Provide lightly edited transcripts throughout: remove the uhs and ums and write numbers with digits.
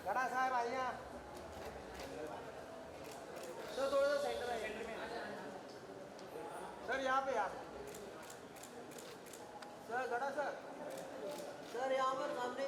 गड़ा साहब आइए सर, थोड़ा सा सेंटर है सर, यहाँ पे आप सर, गड़ा सर यहाँ पर सामने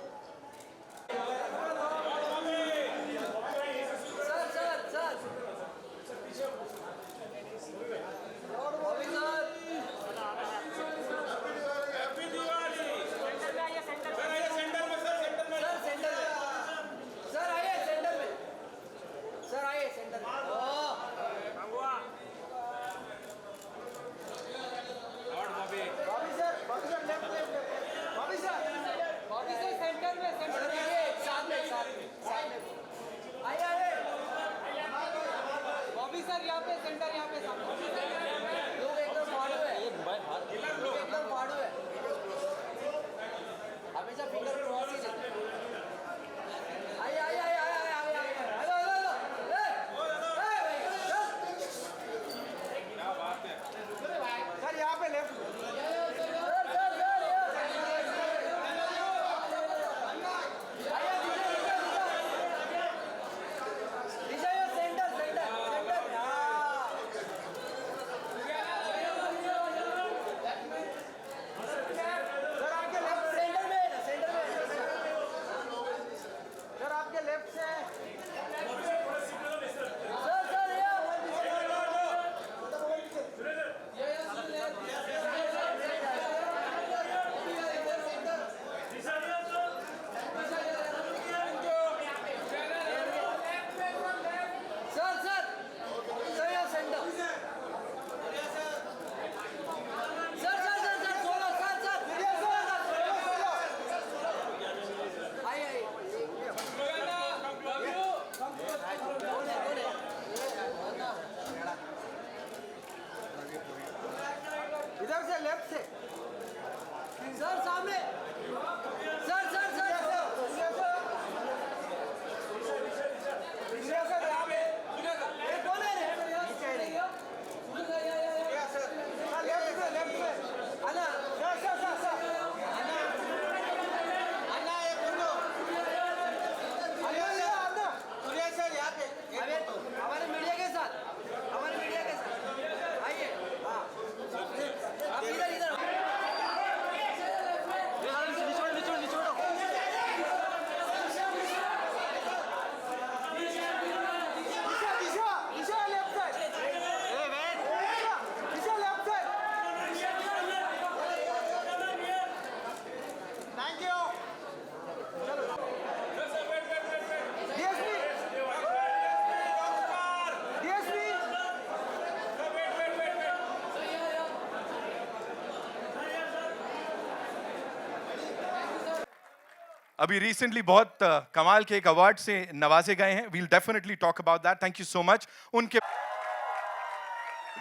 अभी रिसेंटली बहुत कमाल के एक अवार्ड से नवाजे गए हैं. We'll definitely talk about that. Thank you so much. उनके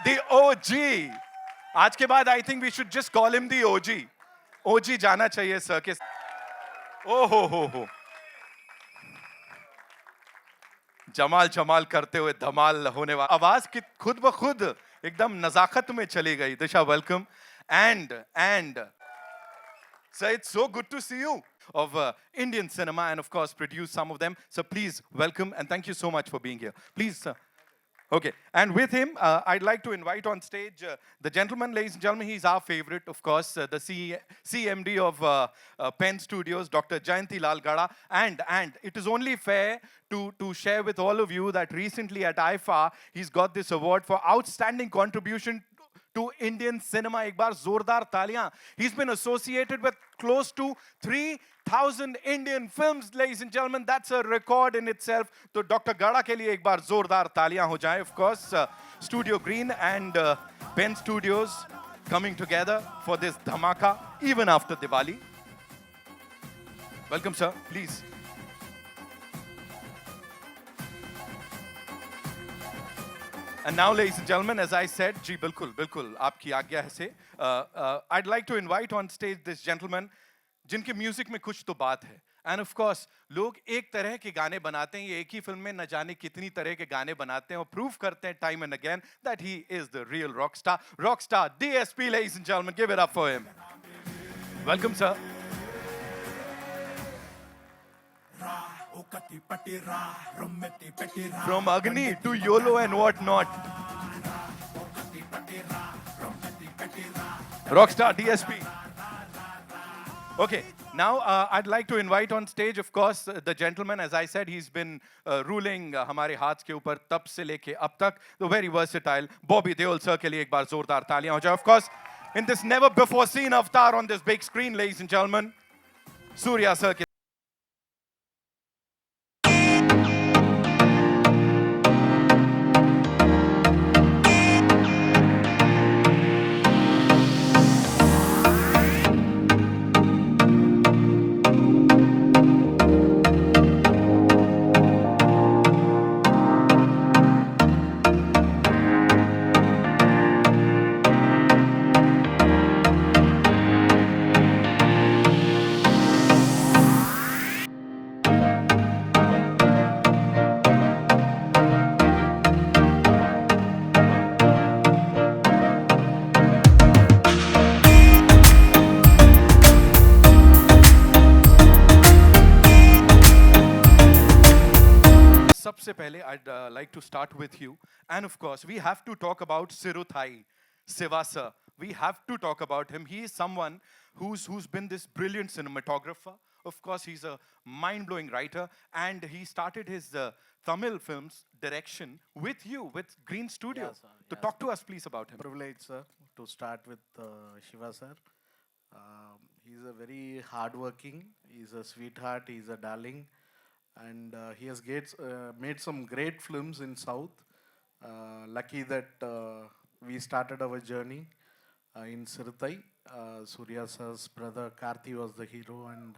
द ओजी, आज के बाद I think we should just call him the OG. OG जाना चाहिए सर के. ओ हो जमाल जमाल करते हुए धमाल होने वाला. आवाज की खुद ब खुद एकदम नजाकत में चली गई. दिशा, welcome. And so it's so good to see you of Indian cinema and of course produce some of them. So please welcome and thank you so much for being here. Please, sir. Okay, and with him, I'd like to invite on stage the gentleman, ladies and gentlemen. He's our favorite, of course, the CMD of Pen Studios, Dr. Jayanti Lal Gada. And it is only fair to share with all of you that recently at IFA, he's got this award for outstanding contribution to Indian cinema. एक बार जोरदार तालियां. He's been associated with close to 3,000 Indian films, ladies and gentlemen. That's a record in itself. तो Dr. Gada के लिए एक बार जोरदार तालियां हो जाएं. Of course, Studio Green and Pen Studios coming together for this dhamaka even after Diwali. Welcome, sir. Please. And now, ladies and gentlemen, as I said, जी बिल्कुल बिल्कुल आपकी आज्ञा से I'd like to invite on stage this gentleman जिनके music में कुछ तो बात है. एंड ऑफ कोर्स लोग एक तरह के गाने बनाते हैं, ये एक ही फिल्म में न जाने कितनी तरह के गाने बनाते हैं और प्रूव करते हैं time and again that he is the real rock star DSP. Ladies and gentlemen, give it up for him. Welcome, sir. From Agni to YOLO and what not. Rockstar DSP. Okay, now I'd like to invite on stage, of course, the gentleman. As I said, he's been ruling हमारे हाथ के ऊपर तब से लेके अब तक. The very versatile Bobby Deol sir के लिए एक बार जोरदार तालियां हो जाए. Of course, in this never before seen avatar on this big screen, ladies and gentlemen, Surya sir के सबसे पहले I'd like to start with you, and of course we have to talk about Siruthai Siva sir. We have to talk about him. He is someone who's been this brilliant cinematographer. Of course, he's a mind-blowing writer, and he started his Tamil films direction with you, with Green Studio. Yes, sir. To Yes, talk to us, please, about him. Privilege, sir, to start with Shiva, sir. He's a very hardworking, he's a sweetheart, he's a darling, and he has made some great films in South. Lucky that we started our journey in Sirthai. Surya sir's brother Karthi was the hero, and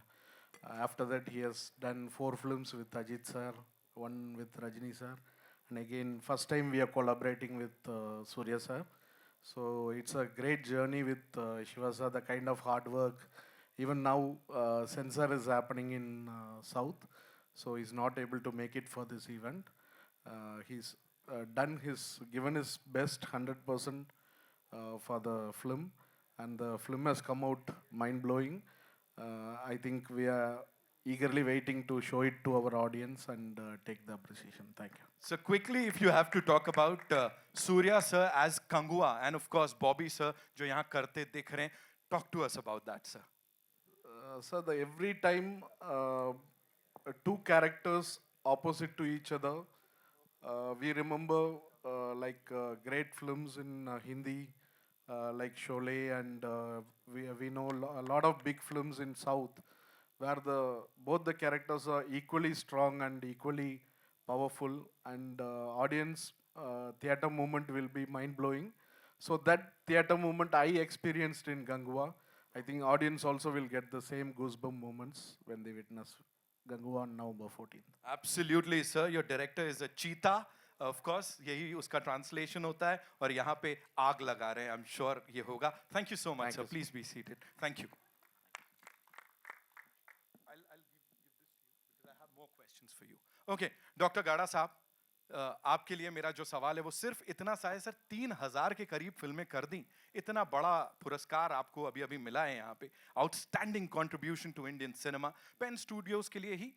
after that he has done 4 films with Ajit sir, 1 with Rajini sir, and again first time we are collaborating with Surya sir. So it's a great journey with Shiva sir, the kind of hard work. Even now, censor is happening in South, so he's not able to make it for this event. He's given his best 100% for the film, and the film has come out mind-blowing. I think we are eagerly waiting to show it to our audience and take the appreciation. Thank you. So quickly, if you have to talk about Surya sir as Kangua, and of course Bobby sir, जो यहाँ करते दिख रहे हैं, talk to us about that, sir. Sir, every time 2 characters opposite to each other, we remember great films in Hindi, like Sholay, and we know a lot of big films in South, where both the characters are equally strong and equally powerful, and audience theater moment will be mind blowing. So that theater moment I experienced in Gangua. I think audience also will get the same goosebump moments when they witness Gangua on November 14th. Absolutely, sir. Your director is a cheetah. Of course, यही उसका translation होता है और यहाँ पे आग लगा रहे हैं. I'm sure ये होगा. Thank you so much, sir. Please be seated. Thank you. I'll give this to you because I have more questions for you. Okay, Dr. Gada साहब, आपके लिए मेरा जो सवाल है वो सिर्फ इतना सा है सर. 3000 के करीब फिल्में कर दी, इतना बड़ा पुरस्कार आपको अभी अभी मिला है यहाँ पे. Outstanding contribution to Indian cinema. Pen studios के लिए ही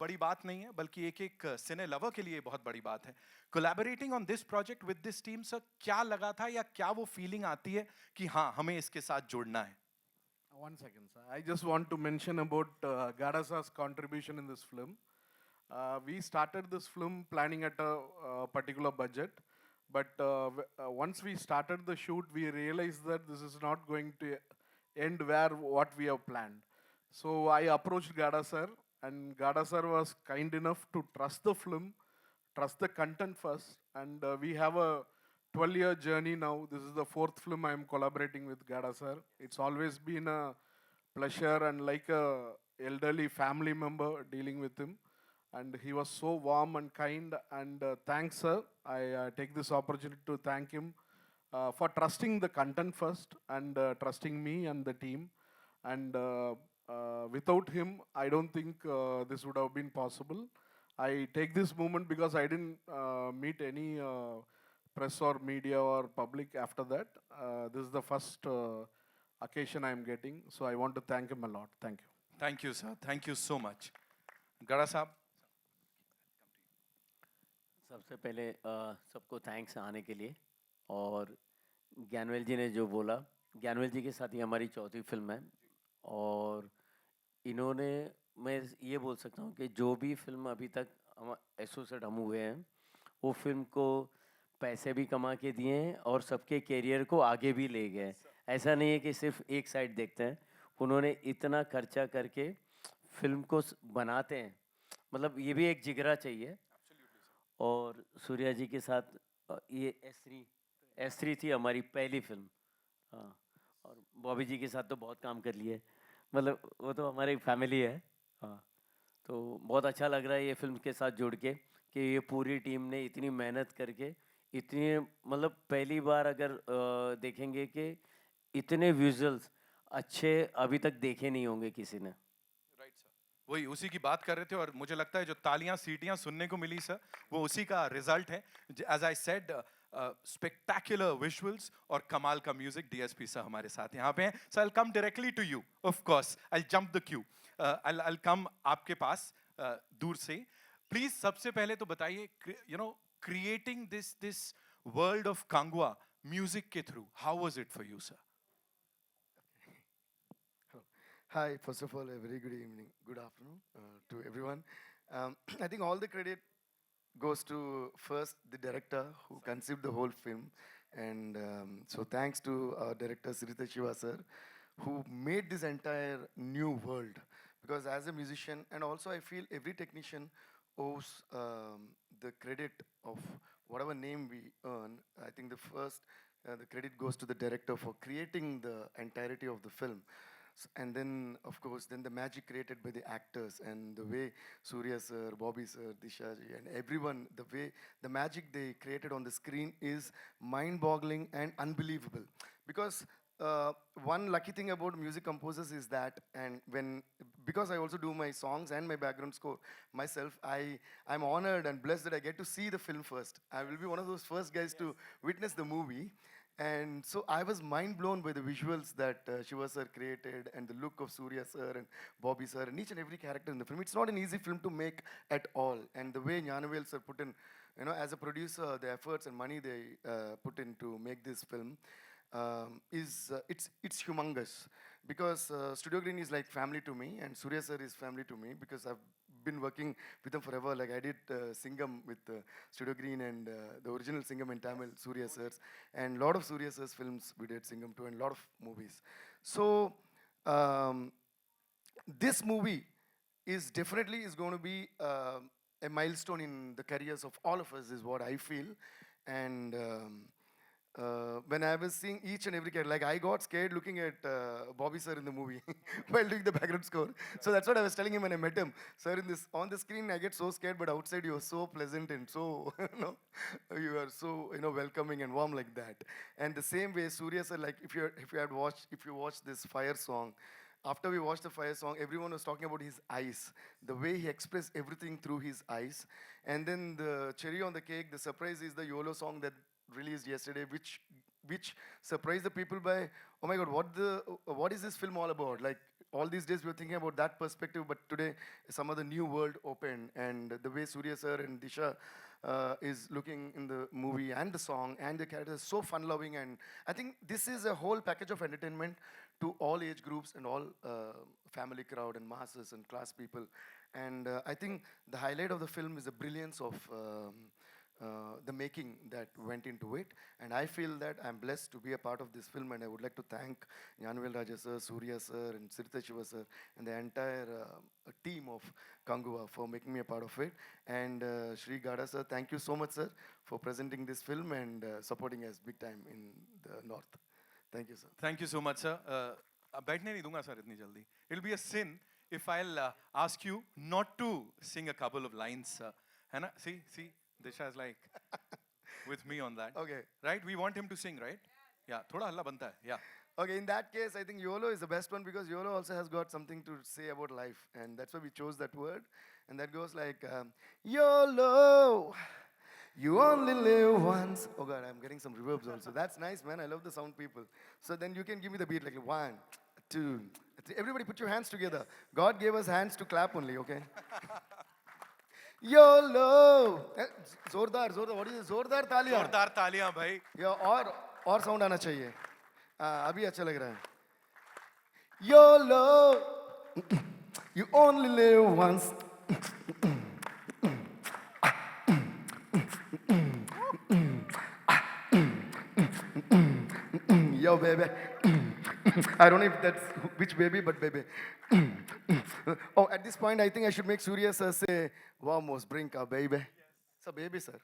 बड़ी बात नहीं है, बल्कि एक सिने लवर के लिए बहुत बड़ी बात है. Collaborating on this project with this team, sir क्या लगा था या क्या वो फीलिंग आती है कि हाँ हमें इसके साथ जुड़ना है? 1 second, sir. I just want to mention about Gada sir's contribution in this film. We started this film planning at a particular budget, but once we started the shoot, we realized that this is not going to end what we have planned. So I approached Gada sir, and Gada sir was kind enough to trust the film, trust the content first, and we have a 12-year journey now. This is the 4th film I am collaborating with Gada sir. It's always been a pleasure and like a elderly family member dealing with him. And he was so warm and kind, and thanks sir. I take this opportunity to thank him for trusting the content first and trusting me and the team. And without him, I don't think this would have been possible. I take this moment because I didn't meet any press or media or public after that. This is the first occasion I am getting, so I want to thank him a lot. Thank you. Thank you, sir. Thank you so much. Gada साहब. सबसे पहले सबको thanks आने के लिए। और ज्ञानवेल जी ने जो बोला, ज्ञानवेल जी के साथ ही हमारी चौथी फिल्म है। और इन्होंने, मैं ये बोल सकता हूँ कि जो भी फिल्म अभी तक हम एसोसिएट हम हुए हैं, वो फिल्म को पैसे भी कमा के दिए हैं और सबके कैरियर को आगे भी ले गए। ऐसा नहीं है कि सिर्फ एक साइड देखते हैं, उन्होंने इतना खर्चा करके फिल्म को बनाते हैं, मतलब ये भी एक जिगरा चाहिए। और सूर्या जी के साथ ये S3 थी हमारी पहली फिल्म। हाँ, और बॉबी जी के साथ तो बहुत काम कर लिए, मतलब वो तो हमारी फैमिली है। हाँ, तो बहुत अच्छा लग रहा है ये फिल्म के साथ जुड़ के कि ये पूरी टीम ने इतनी मेहनत करके इतनी, मतलब पहली बार अगर देखेंगे कि इतने विजुअल्स अच्छे अभी तक देखे नहीं होंगे किसी ने। राइट सर, वही उसी की बात कर रहे थे। और मुझे लगता है जो तालियां सीटियां सुनने को मिली सर, वो उसी का रिजल्ट है। As I said, spectacular visuals और कमाल का म्यूजिक। डीएसपी सर हमारे साथ यहाँ पे हैं। So I will come directly to you, of course I will jump the queue. I will come आपके पास दूर से। प्लीज सबसे पहले तो बताइए, you know, creating this world of Kanguva music के through, how was it for you sir? Hi, first of all, a very good evening, good afternoon to everyone. I think all the credit goes to first the director who conceived the whole film. And so thanks to our director, Sirita Shiva sir, who made this entire new world. Because as a musician, and also I feel every technician owes the credit of whatever name we earn. I think the credit goes to the director for creating the entirety of the film. And then, of course, then the magic created by the actors and the way Surya sir, Bobby sir, Disha ji, and everyone, the way the magic they created on the screen is mind-boggling and unbelievable. Because one lucky thing about music composers is that, and because I also do my songs and my background score myself, I'm honored and blessed that I get to see the film first. I will be one of those first guys to witness the movie. And so I was mind blown by the visuals that Shiva sir created and the look of Surya sir and Bobby sir and each and every character in the film. It's not an easy film to make at all. And the way Gnanavel sir put in, as a producer, the efforts and money they put in to make this film it's humongous. Because Studio Green is like family to me, and Surya sir is family to me because I've been working with them forever. Like I did Singham with Studio Green and the original Singham in Tamil, Surya sir's, and a lot of Surya sir's films we did Singham too, and a lot of movies. So this movie is definitely is going to be a milestone in the careers of all of us, is what I feel. And when I was seeing each and every character, like I got scared looking at Bobby sir in the movie while doing the background score. So that's what I was telling him when I met him. Sir, on the screen I get so scared, but outside you are so pleasant and so you are so welcoming and warm like that. And the same way Surya sir, like if you watch this Fire song. After we watched the Fire song, everyone was talking about his eyes, the way he expressed everything through his eyes. And then the cherry on the cake, the surprise is the YOLO song that released yesterday, which surprised the people by, oh my God, what is this film all about? Like all these days we were thinking about that perspective, but today some other new world opened, and the way Surya sir and Disha is looking in the movie and the song and the characters, so fun-loving. And I think this is a whole package of entertainment to all age groups and all family crowd and masses and class people. And I think the highlight of the film is the brilliance of the making that went into it. And I feel that I'm blessed to be a part of this film, and I would like to thank Gnanavel Raja sir, Surya sir, and Sirita Shiva sir, and the entire team of Kanguva for making me a part of it. And Shri Gada sir, thank you so much, sir, for presenting this film and supporting us big time in the north. Thank you, sir. Thank you so much, sir. बैठने नहीं दूंगा sir इतनी जल्दी. It'll be a sin if I'll ask you not to sing a couple of lines, है ना? See, Disha is like. with me on that. Okay. Right? We want him to sing, right? Yeah. थोड़ा हल्ला बनता है. Yeah. Okay, in that case, I think YOLO is the best one because YOLO also has got something to say about life. And that's why we chose that word. And that goes like, YOLO, you only live once. Oh God, I'm getting some reverbs also. That's nice, man. I love the sound people. So then you can give me the beat like 1, 2, 3. Everybody put your hands together. God gave us hands to clap only, okay? YOLO. Zordar, Zordar. What is it? Zordar तालियां. जोरदार तालियां भाई. या और sound आना चाहिए. अभी अच्छा लग रहा है. YOLO, you only live once. Yo, baby. I don't know if that's which baby, but baby. Oh, at this point, I think I should make Surya sir say, Vamos, brinca, baby. It's a baby, sir.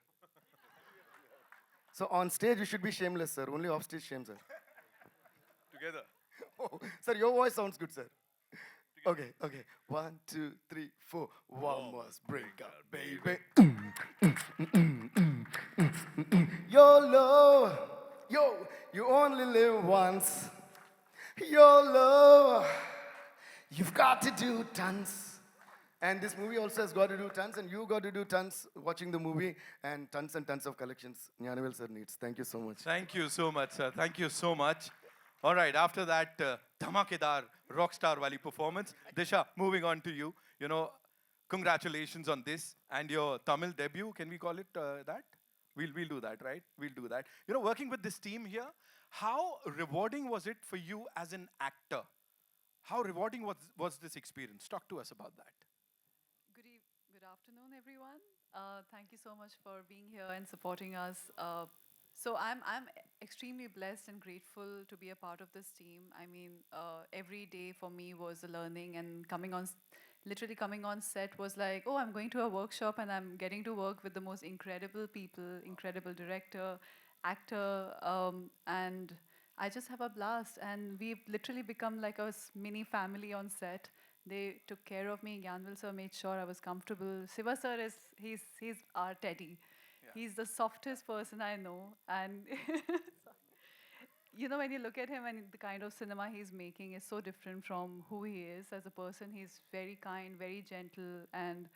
So on stage, you should be shameless, sir. Only off stage, shame, sir. Together. Oh, sir, your voice sounds good, sir. Okay, okay. 1, 2, 3, 4. Vamos, brinca, baby. YOLO, yo, you only live once. YOLO, you've got to do tons. And this movie also has got to do tons, and you got to do tons watching the movie, and tons of collections. Gnanavel sir needs. Thank you so much. Thank you so much, sir. Thank you so much. All right, after that dhamakedar rockstar wali performance, Disha, moving on to you. You know, congratulations on this and your Tamil debut. Can we call it that? We'll do that, right? We'll do that. You know, working with this team here, how rewarding was it for you as an actor? How rewarding was this experience? Talk to us about that. Good afternoon, everyone. Thank you so much for being here and supporting us. So I'm extremely blessed and grateful to be a part of this team. I mean, every day for me was a learning, and literally coming on set was like, oh, I'm going to a workshop and I'm getting to work with the most incredible people, incredible director, actor, and I just have a blast. And we've literally become like a mini family on set. They took care of me. Gyanvel sir made sure I was comfortable. Siva sir he's our teddy. Yeah. He's the softest person I know. And you know, when you look at him and the kind of cinema he's making is so different from who he is as a person. He's very kind, very gentle. And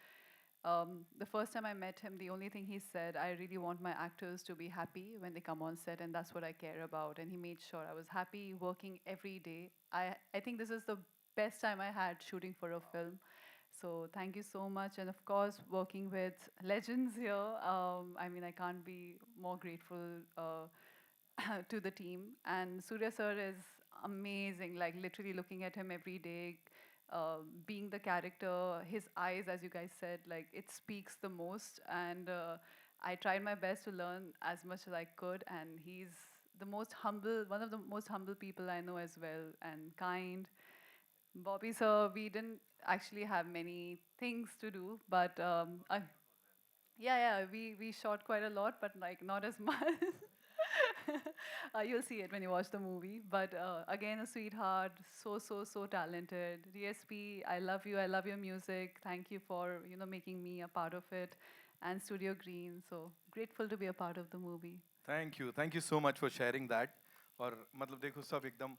the first time I met him, the only thing he said, I really want my actors to be happy when they come on set, and that's what I care about. And he made sure I was happy working every day. I think this is the best time I had shooting for a film. So thank you so much. And of course, working with legends here, I mean, I can't be more grateful to the team. And Surya sir is amazing, like literally looking at him every day, being the character, his eyes, as you guys said, like it speaks the most. And I tried my best to learn as much as I could. And he's the most humble, one of the most humble people I know as well, and kind. Bobby sir, we didn't actually have many things to do, but yeah, we shot quite a lot, but like not as much. You'll see it when you watch the movie. But again, a sweetheart, so talented. DSP, I love you. I love your music. Thank you for making me a part of it, and Studio Green. So grateful to be a part of the movie. Thank you so much for sharing that. और मतलब देखो सब एकदम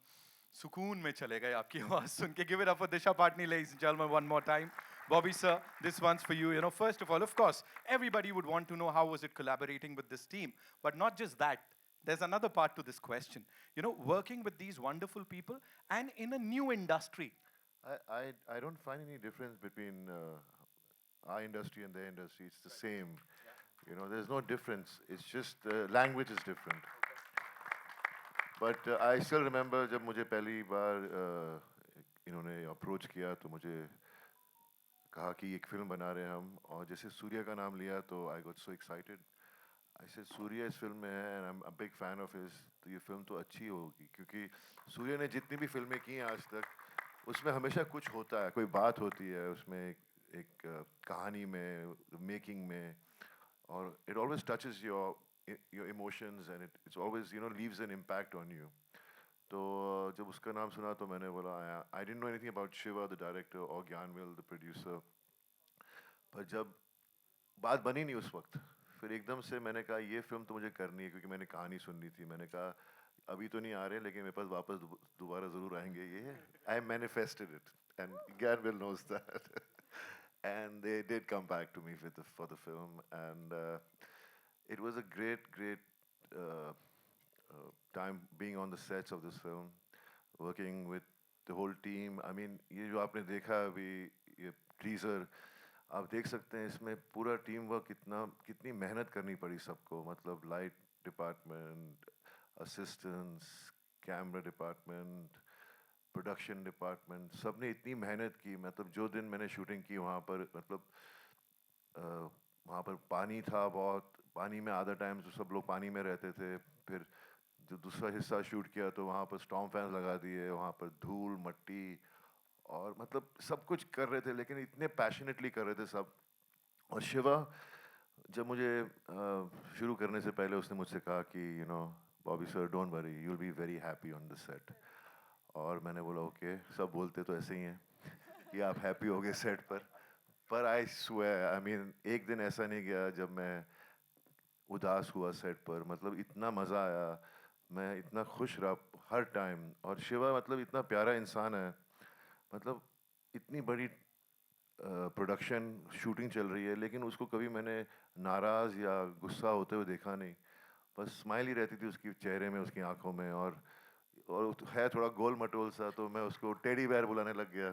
सुकून में चले गए आपकी आवाज सुन के. Give it up for Disha Patni, ladies and gentlemen, one more time. Bobby sir, this one's for you. You know, first of all, of course, everybody would want to know how was it collaborating with this team. But not just that. There's another part to this question. You know, working with these wonderful people and in a new industry. I don't find any difference between our industry and their industry. It's the same. You know, there's no difference. It's just language is different. But I still remember जब मुझे पहली बार इन्होंने approach किया तो मुझे कहा कि एक फिल्म बना रहे हैं हम और जैसे सूर्या का नाम लिया तो I got so excited. I said Surya इस फिल्म में है and I'm a big fan of his. तो ये फिल्म तो अच्छी होगी क्योंकि सूर्या ने जितनी भी फिल्में की हैं आज तक उसमें हमेशा कुछ होता है, कोई बात होती है उसमें एक कहानी में, मेकिंग में और it always touches your emotions and it's always leaves an impact on you. तो जब उसका नाम सुना तो मैंने बोला I didn't know anything about Shiva the director or Gyanvel the producer. पर जब बात बनी नहीं उस वक्त फिर एकदम से मैंने कहा ये फिल्म तो मुझे करनी है क्योंकि मैंने कहानी सुननी थी. मैंने कहा अभी तो नहीं आ रहे लेकिन मेरे पास वापस दोबारा ज़रूर आएंगे ये. I manifested it and Ganville knows that. And they did come back to me for the film, and it was a great uh, time being on the sets of this film, working with the whole team. I mean, ये जो आपने देखा अभी ये teaser, आप देख सकते हैं इसमें पूरा टीम वर्क कितनी मेहनत करनी पड़ी सबको. मतलब light department, assistants, camera department, production department, सब ने इतनी मेहनत की. मतलब जो दिन मैंने शूटिंग की वहाँ पर, मतलब वहाँ पर पानी था बहुत. पानी में आधा टाइम तो सब लोग पानी में रहते थे. फिर जो दूसरा हिस्सा शूट किया तो वहाँ पर स्टॉर्म फैंस लगा दिए, वहाँ पर धूल मट्टी और मतलब सब कुछ कर रहे थे लेकिन इतने पैशनेटली कर रहे थे सब. और शिवा जब मुझे शुरू करने से पहले उसने मुझसे कहा कि you know Bobby sir don't worry, you will be very happy on the set. और मैंने बोला ओके, सब बोलते तो ऐसे ही हैं कि आप हैप्पी हो गए सेट पर आई स्वेयर, आई मीन एक दिन ऐसा नहीं गया जब मैं उदास हुआ सेट पर. मतलब इतना मज़ा आया, मैं इतना खुश रहा हर टाइम. और शिवा मतलब इतना प्यारा इंसान है. मतलब इतनी बड़ी प्रोडक्शन शूटिंग चल रही है लेकिन उसको कभी मैंने नाराज़ या गुस्सा होते हुए देखा नहीं. बस स्माइल ही रहती थी उसकी चेहरे में, उसकी आंखों में. और है थोड़ा गोल मटोल सा, तो मैं उसको टेडी बेयर बुलाने लग गया.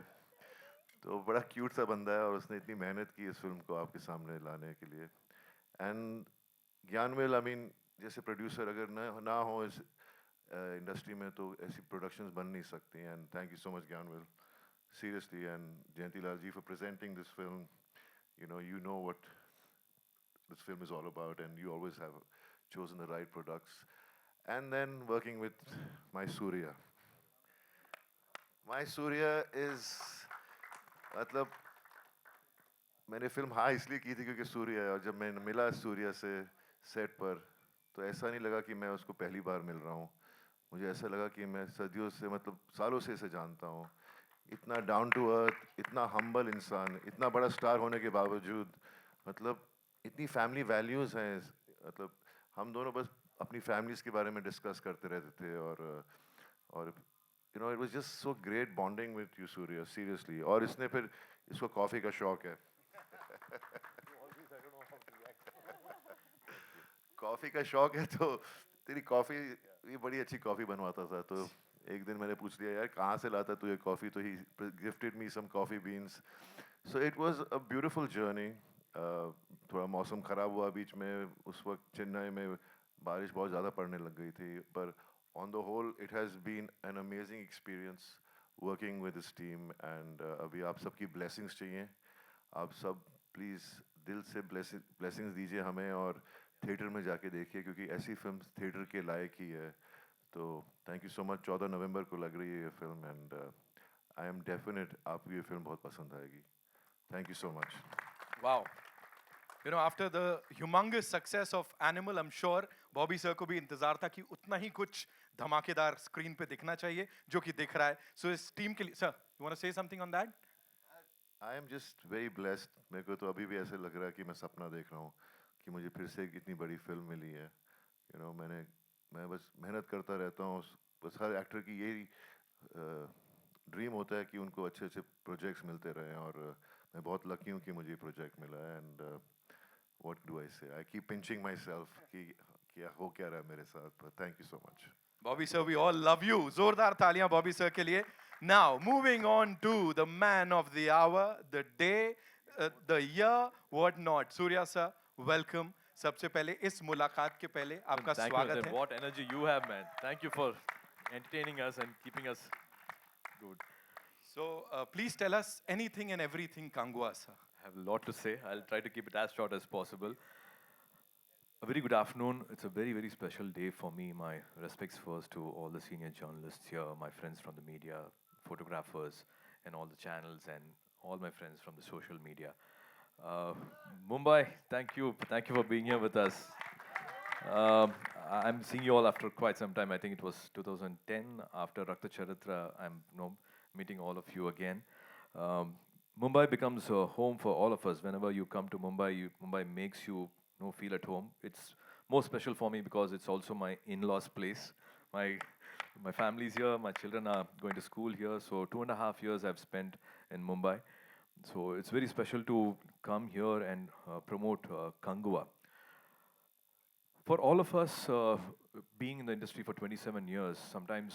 तो बड़ा क्यूट सा बंदा है और उसने इतनी मेहनत की इस फिल्म को आपके सामने लाने के लिए. एंड ज्ञानवेल, आई मीन जैसे प्रोड्यूसर अगर ना हो इस इंडस्ट्री में तो ऐसी प्रोडक्शंस बन नहीं सकती. And thank you so much Gnanavel, seriously, and Jayantilal ji for presenting this film. You know what this film is all about, and you always have chosen the right products. And then working with my Surya. My Surya is, मतलब मैंने film हाँ इसलिए की थी क्योंकि सूर्य है. और जब मैं मिला सूर्य से सेट पर तो ऐसा नहीं लगा कि मैं उसको पहली बार मिल रहा हूँ. मुझे ऐसा लगा कि मैं सदियों से, मतलब सालों से इसे जानता हूँ. इतना डाउन टू अर्थ, इतना हम्बल इंसान, इतना बड़ा स्टार होने के बावजूद मतलब इतनी फैमिली वैल्यूज़ हैं. मतलब हम दोनों बस अपनी फैमिलीज़ के बारे में डिस्कस करते रहते थे. और it was just so great bonding with you Surya, seriously. और इसने फिर इसको कॉफ़ी का शौक है. कॉफ़ी का शौक है तो तेरी कॉफ़ी, ये बड़ी अच्छी कॉफ़ी बनवाता था. तो एक दिन मैंने पूछ लिया यार कहाँ से लाता तू ये कॉफ़ी, तो ही gifted me some coffee beans. So it was a beautiful journey. थोड़ा मौसम ख़राब हुआ बीच में. उस वक्त चेन्नई में बारिश बहुत ज़्यादा पड़ने लग गई थी. पर on the whole it has been an amazing experience working with this team. And अभी आप सबकी ब्लेसिंग्स चाहिए. आप सब प्लीज़ दिल से ब्लेसिंग्स दीजिए हमें और थिएटर में जाके देखिए क्योंकि ऐसी फिल्म थिएटर के लायक ही है. तो थैंक यू सो मच. 14 नवंबर को लग रही है ये film. And I am definite आपको ये फिल्म बहुत पसंद आएगी. Thank you so much. Wow. After the humongous success of Animal, I'm sure Bobby sir को भी इंतजार था कि उतना ही कुछ धमाकेदार स्क्रीन पे दिखना चाहिए जो कि दिख रहा है. So इस टीम के लिए, sir, you want to say something on that? I am just very blessed. मेरे को तो अभी भी ऐसे लग रहा है कि मैं सपना देख रहा हूँ कि मुझे फिर से एक इतनी बड़ी फिल्म मिली है. मैं बस मेहनत करता रहता हूँ. बस हर एक्टर की यही ड्रीम होता है कि उनको अच्छे अच्छे प्रोजेक्ट्स मिलते रहें. और मैं बहुत लकी हूँ कि मुझे ये प्रोजेक्ट मिला है. एंड व्हाट डू आई से, I keep pinching my self कि क्या हो क्या रहा है मेरे साथ. Thank you so much. Bobby sir, we all love you. जोरदार तालियां Bobby sir के लिए. Now, moving on to the man of the hour, the day, the year, what not. Surya sir, welcome. सबसे पहले इस मुलाकात के पहले आपका Thank you, स्वागत Nitin. है. What energy you have, man. Thank you for entertaining us and keeping us good. So, please tell us anything and everything Kangwa sir. I have a lot to say. I'll try to keep it as short as possible. A very good afternoon. It's a very, very special day for me. My respects first to all the senior journalists here, my friends from the media, photographers, and all the channels, and all my friends from the social media. Uh, Mumbai, thank you. Thank you for being here with us. I'm seeing you all after quite some time. I think it was 2010 after Rakta Charitra. I'm meeting all of you again. Mumbai becomes a home for all of us. Whenever you come to Mumbai, Mumbai makes you feel at home. It's more special for me because it's also my in-laws' place. My my family's here. My children are going to school here. So 2.5 years I've spent in Mumbai. So it's very special to come here and promote Kangua. For all of us, being in the industry for 27 years, sometimes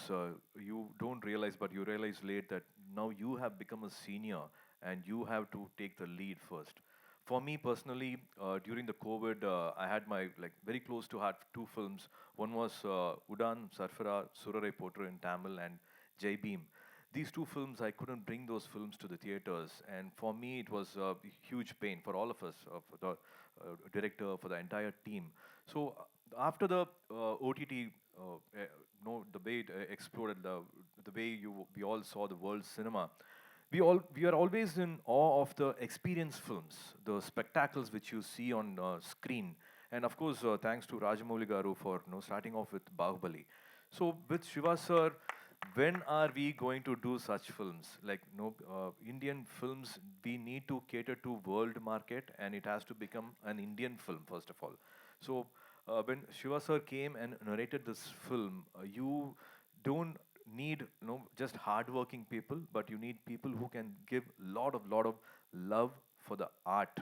you don't realize, but you realize late that now you have become a senior and you have to take the lead first. For me personally, during the COVID, I had my like very close to heart two films. One was Udan Sarfara Surare Potter in Tamil and Jai Bhim. These two films, I couldn't bring those films to the theaters, and for me, it was a huge pain for all of us, for the director, for the entire team. So after the OTT, the way it exploded, the way we all saw the world cinema, we are always in awe of the experience films, the spectacles which you see on screen, and of course, thanks to Rajamouli Garu for starting off with Bahubali. So with Shiva sir, when are we going to do such films? Like Indian films, we need to cater to world market, and it has to become an Indian film first of all. So when Shiva sir came and narrated this film, you don't need just hardworking people, but you need people who can give lot of love for the art.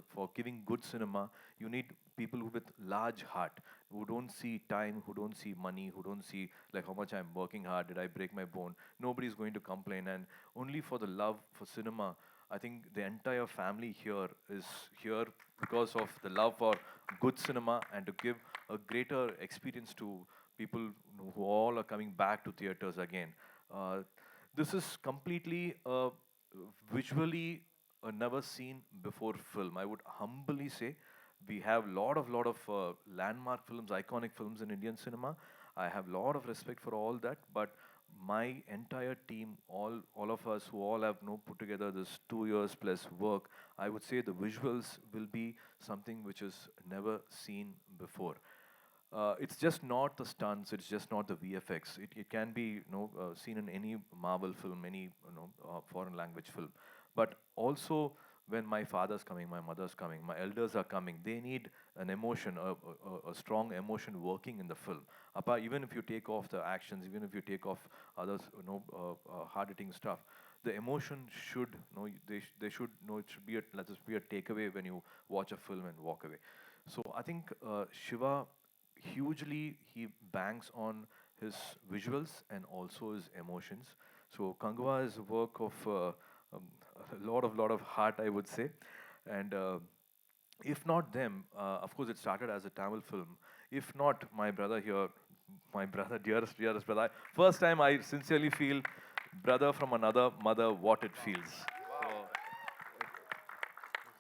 For giving good cinema, you need people who with large heart, who don't see time, who don't see money, who don't see like how much I'm working hard, did I break my bone. Nobody's going to complain, and only for the love for cinema. I think the entire family here is here because of the love for good cinema and to give a greater experience to people who all are coming back to theaters again. Uh, this is completely visually a never seen before film. I would humbly say we have lot of landmark films, iconic films in Indian cinema. I have lot of respect for all that, but my entire team, all of us who all have put together this 2 years plus work, I would say the visuals will be something which is never seen before. It's just not the stunts, it's just not the VFX. It can be seen in any Marvel film, any foreign language film. But also when my father's coming, my mother's coming, my elders are coming, they need an emotion, a strong emotion working in the film. Apart, even if you take off the actions, even if you take off others, hard-hitting stuff, the emotion should, they should know it should be let this be a takeaway when you watch a film and walk away. So I think Shiva hugely he banks on his visuals and also his emotions. So Kangwa is a work of a lot of heart, I would say, and if not them, of course, it started as a Tamil film. If not my brother here, my brother, dearest brother, first time I sincerely feel brother from another mother, what it feels.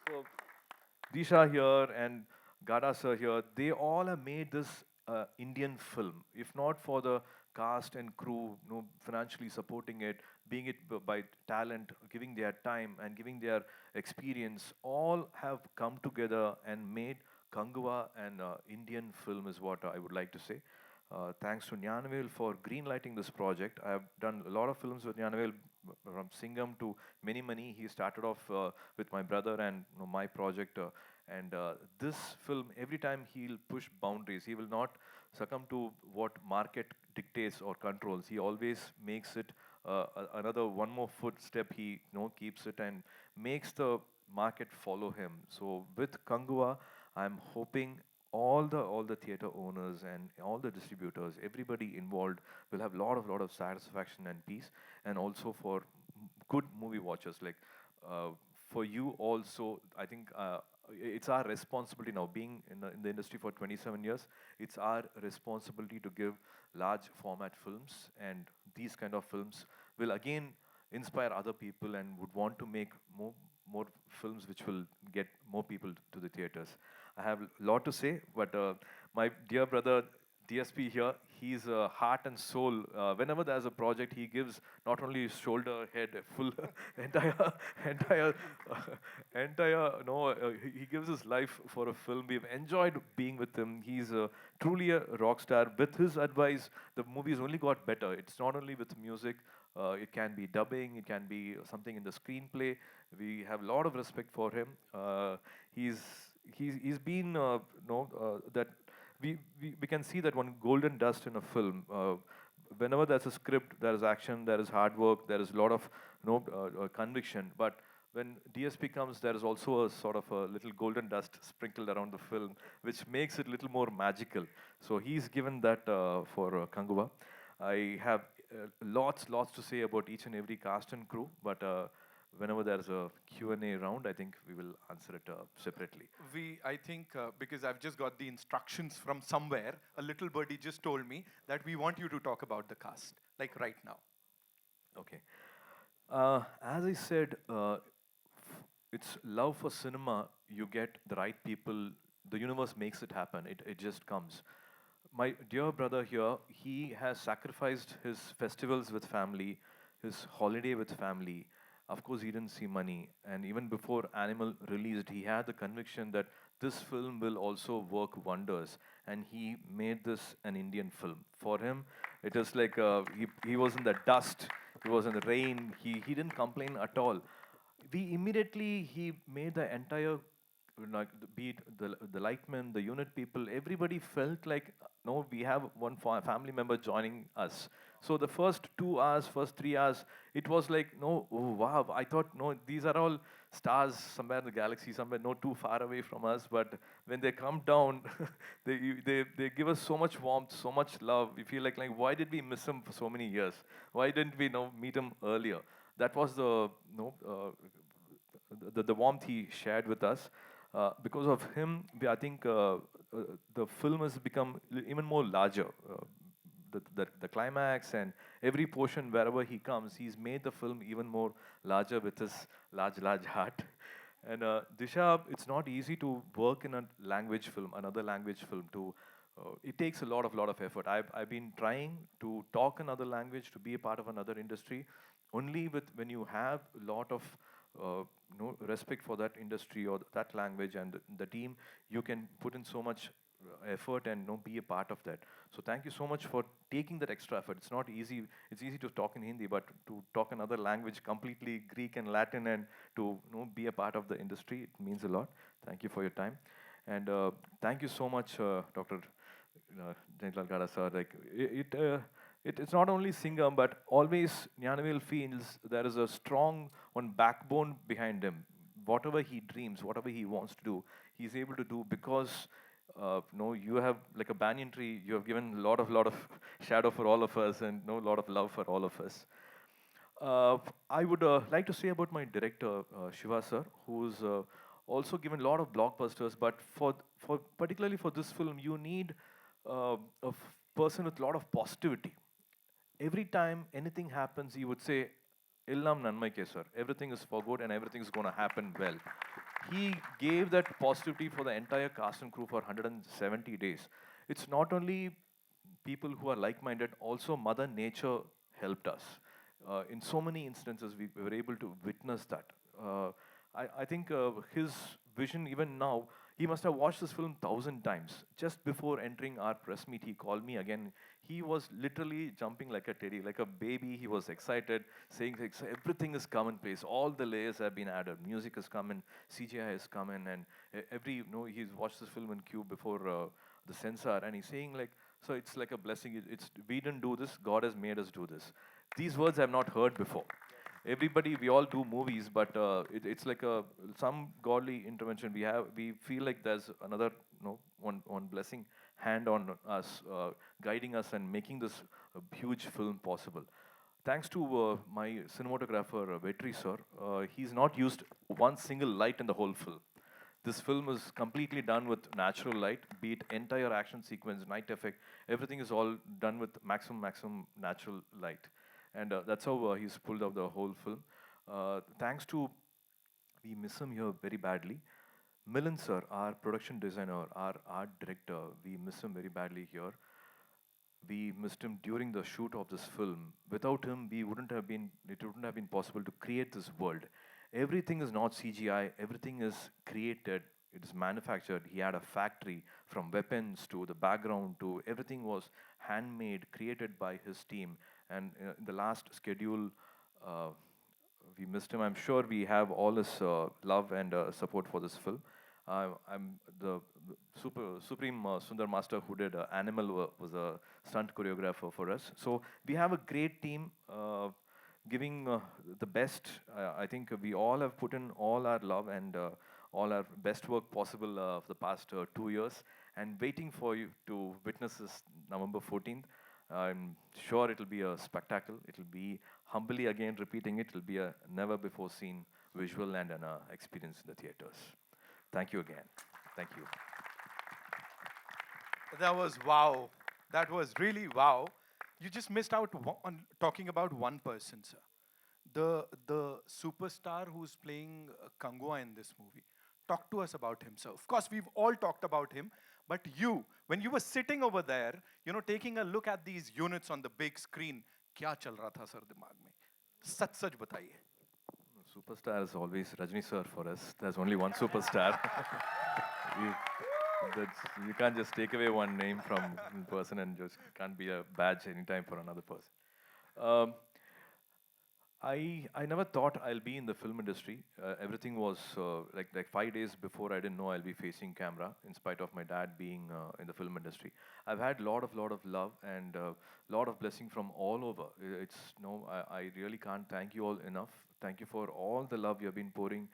So Disha here and Gada sir here, they all have made this Indian film. If not for the cast and crew, financially supporting it, being it by talent, giving their time and giving their experience, all have come together and made Kangua an Indian film is what I would like to say. Thanks to Nyanavel for greenlighting this project. I have done a lot of films with Nyanavel, from Singham to many, many. He started off with my brother and my project. And this film, every time he'll push boundaries. He will not succumb to what market dictates or controls. He always makes it another one more footstep. He keeps it and makes the market follow him. So with Kangua, I'm hoping all the theater owners and all the distributors, everybody involved will have lot of satisfaction and peace, and also for good movie watchers like uh, for you also. I think it's our responsibility now, being in the industry for 27 years. It's our responsibility to give large format films, and these kind of films will again inspire other people and would want to make more films which will get more people to the theaters. I have a lot to say, but my dear brother DSP here, he's heart and soul. Whenever there's a project, he gives not only his shoulder, head, full, entire, entire. No, he gives his life for a film. We've enjoyed being with him. He's truly a rock star. With his advice, the movie's only got better. It's not only with music. It can be dubbing. It can be something in the screenplay. We have a lot of respect for him. He's he's been that we can see that one golden dust in a film. Whenever there's a script, there is action, there is hard work, there is a lot of conviction. But when DSP comes, there is also a sort of a little golden dust sprinkled around the film, which makes it a little more magical. So he's given that for Kanguva. I have lots to say about each and every cast and crew, but whenever there's a Q&A round, I think we will answer it separately. I think, because I've just got the instructions from somewhere, a little birdie just told me that we want you to talk about the cast, like right now. Okay. As I said, it's love for cinema. You get the right people. The universe makes it happen. It just comes. My dear brother here, he has sacrificed his festivals with family, his holiday with family. Of course, he didn't see money. And even before Animal released, he had the conviction that this film will also work wonders. And he made this an Indian film. For him, it is like he was in the dust, he was in the rain, he didn't complain at all. We immediately, he made the entire like be it the lightmen, the unit people, everybody felt like no, we have one family member joining us. So the first 2 hours, first 3 hours, it was like no, oh, wow. I thought no, these are all stars somewhere in the galaxy, somewhere not too far away from us. But when they come down, they give us so much warmth, so much love. We feel like why did we miss him for so many years? Why didn't we meet him earlier? That was the warmth he shared with us. Because of him, I think the film has become even more larger. The climax and every portion wherever he comes, he's made the film even more larger with his large heart. And Disha, it's not easy to work in a language film, another language film. It takes a lot of effort. I've been trying to talk another language, to be a part of another industry, only when you have a lot of respect for that industry or that language and the team, you can put in so much effort and be a part of that. So thank you so much for taking that extra effort. It's not easy. It's easy to talk in Hindi, but to talk another language, completely Greek and Latin, and to be a part of the industry, it means a lot. Thank you for your time, and thank you so much, Dr. Jainlal Gada sir. Like it's not only Singham, but always Jnanavel feels there is a strong one backbone behind him. Whatever he dreams, whatever he wants to do, he's able to do because you have like a banyan tree. You have given a lot of shadow for all of us, and a lot of love for all of us. I would like to say about my director, Shiva sir, who's also given a lot of blockbusters. But for particularly for this film, you need person with a lot of positivity. Every time anything happens, he would say, Illam Nanmaike, sir. Everything is for good and everything is going to happen well. He gave that positivity for the entire cast and crew for 170 days. It's not only people who are like-minded, also Mother Nature helped us. In so many instances, we were able to witness that. I think his vision, even now, he must have watched this film 1,000 times. Just before entering our press meet, he called me again. He was literally jumping like a teddy, like a baby. He was excited, saying like, "So everything is come in place. All the layers have been added. Music has come in, CGI has come in, and he's watched this film in queue before the censor, and he's saying like, so it's like a blessing. We didn't do this. God has made us do this. These words I've not heard before. Everybody, we all do movies, but it's like some godly intervention. We feel like there's another one blessing hand on us, guiding us and making this huge film possible. Thanks to my cinematographer Vetri sir, he's not used one single light in the whole film. This film is completely done with natural light, be it entire action sequence, night effect, everything is all done with maximum natural light. And that's how he's pulled out the whole film. Thanks to, we miss him here very badly. Milan sir, our production designer, our art director, we miss him very badly here. We missed him during the shoot of this film. Without him, it wouldn't have been possible to create this world. Everything is not CGI, everything is created, it is manufactured. He had a factory, from weapons to the background to everything was handmade, created by his team. And in the last schedule, we missed him. I'm sure we have all his love and support for this film. I'm the supreme Sundar Master who did Animal was a stunt choreographer for us. So we have a great team giving the best. I think we all have put in all our love and all our best work possible for the past 2 years, and waiting for you to witness this November 14th. I'm sure it'll be a spectacle. It'll be humbly again repeating it. It'll be a never before seen visual and an experience in the theaters. Thank you again. Thank you. That was wow. That was really wow. You just missed out on talking about one person, sir. The superstar who's playing Kangua in this movie. Talk to us about him, sir. Of course, we've all talked about him, but you, when you were sitting over there, you know, taking a look at these units on the big screen, क्या चल रहा था sir दिमाग में? सच सच बताइए. Superstar is always Rajni sir for us. There's only one superstar. you, you can't just take away one name from one person and just can't be a badge anytime for another person. Um, I never thought I'll be in the film industry. Everything was like 5 days before I didn't know I'll be facing camera. In spite of my dad being in the film industry, I've had lot of love and lot of blessing from all over. It's no, I really can't thank you all enough. Thank you for all the love you've been pouring.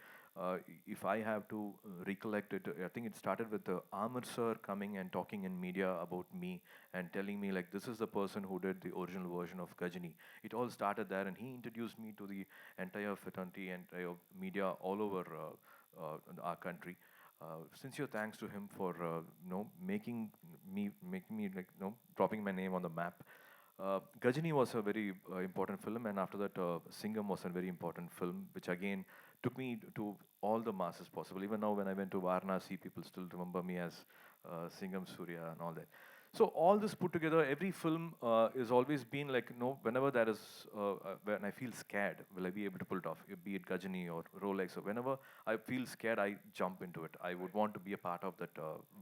If I have to recollect it, I think it started with Amar sir coming and talking in media about me and telling me like this is the person who did the original version of Gajani. It all started there, and he introduced me to the entire fraternity and media all over our country. Sincere thanks to him for making me like dropping my name on the map. Gajani was a very important film, and after that, Singham was a very important film, which again took me to all the masses possible. Even now, when I went to Varanasi, people still remember me as Singham Surya and all that. So all this put together, every film is always been like, whenever there is, when I feel scared, will I be able to pull it off? Be it Gajani or Rolex, or whenever I feel scared, I jump into it. I would want to be a part of that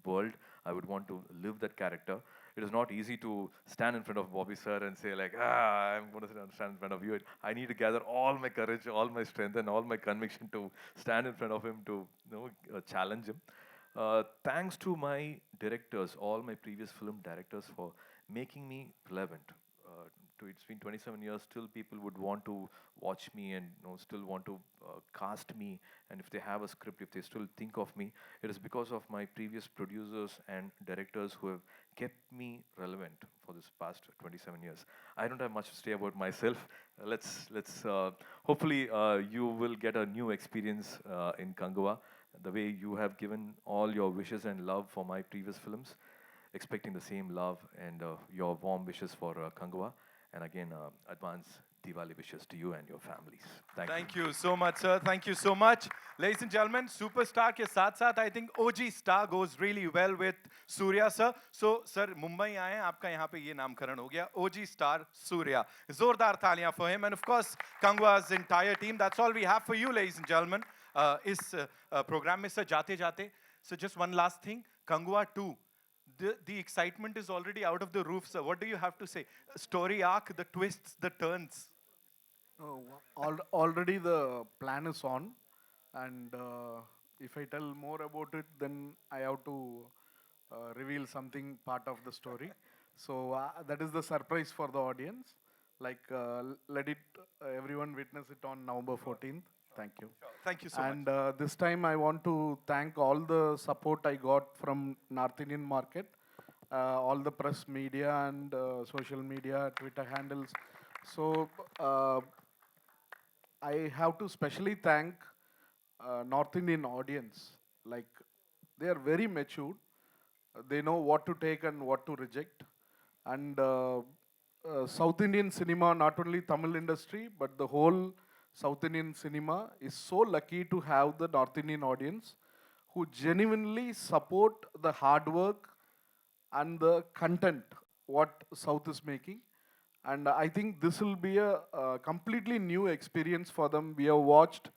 world. I would want to live that character. It is not easy to stand in front of Bobby sir and say like, I'm going to stand in front of you. I need to gather all my courage, all my strength, and all my conviction to stand in front of him to challenge him. Thanks to my directors, all my previous film directors, for making me relevant. It's been 27 years, still people would want to watch me and still want to cast me. And if they have a script, if they still think of me, it is because of my previous producers and directors who have kept me relevant for this past 27 years. I don't have much to say about myself. Let's hopefully you will get a new experience in Kangua, the way you have given all your wishes and love for my previous films, expecting the same love and your warm wishes for Kangua. And again, advance Diwali wishes to you and your families. Thank you so much, sir. Thank you so much. Ladies and gentlemen, superstar ke साथ साथ I think OG star goes really well with Surya sir. So sir, Mumbai आए, आपका यहाँ पे ये नामकरण हो गया, OG star Surya. जोरदार तालियां for him, and of course Kangua's entire team. That's all we have for you, ladies and gentlemen. इस program में sir जाते जाते, so just one last thing, Kangua 2. The excitement is already out of the roof, sir. What do you have to say? Story arc, the twists, the turns. Already the plan is on, and if I tell more about it, then I have to reveal something part of the story. So that is the surprise for the audience. Like, let it everyone witness it on November 14th. Thank you. Thank you so And much. this time I want to thank all the support I got from North Indian market, all the press media and social media, Twitter handles. So I have to specially thank North Indian audience. Like, they are very matured. They know what to take and what to reject. And South Indian cinema, not only Tamil industry, but the whole South Indian cinema is so lucky to have the North Indian audience who genuinely support the hard work and the content what South is making. And I think this will be a completely new experience for them. We have watched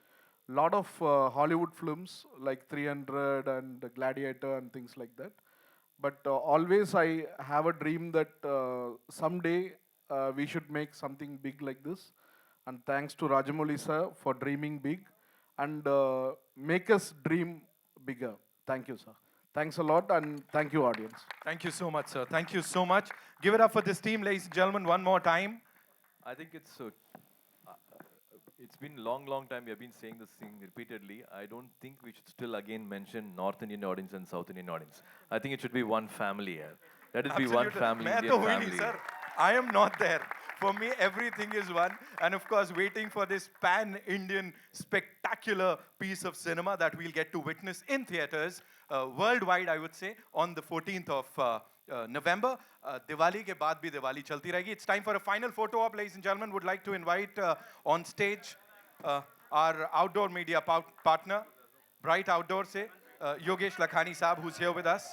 a lot of Hollywood films like 300 and Gladiator and things like that. But always I have a dream that someday we should make something big like this. And thanks to Rajamouli sir for dreaming big and make us dream bigger. Thank you, sir. Thanks a lot, and thank you, audience. Thank you so much, sir. Thank you so much. Give it up for this team, ladies and gentlemen, one more time. I think it's been a long, long time we have been saying this thing repeatedly. I don't think we should still again mention North Indian audience and South Indian audience. I think it should be one family here. Let it be one Absolutely. family, मैं Indian तो हुई नहीं, family. sir. I am not there. For me, everything is one. And of course, waiting for this pan-Indian spectacular piece of cinema that we'll get to witness in theaters worldwide, I would say, on the 14th of November. Diwali ke baad bhi Diwali chalti rahegi. It's time for a final photo op, ladies and gentlemen. Would like to invite on stage our outdoor media partner, Bright Outdoor se, Yogesh Lakhani Saab, who's here with us.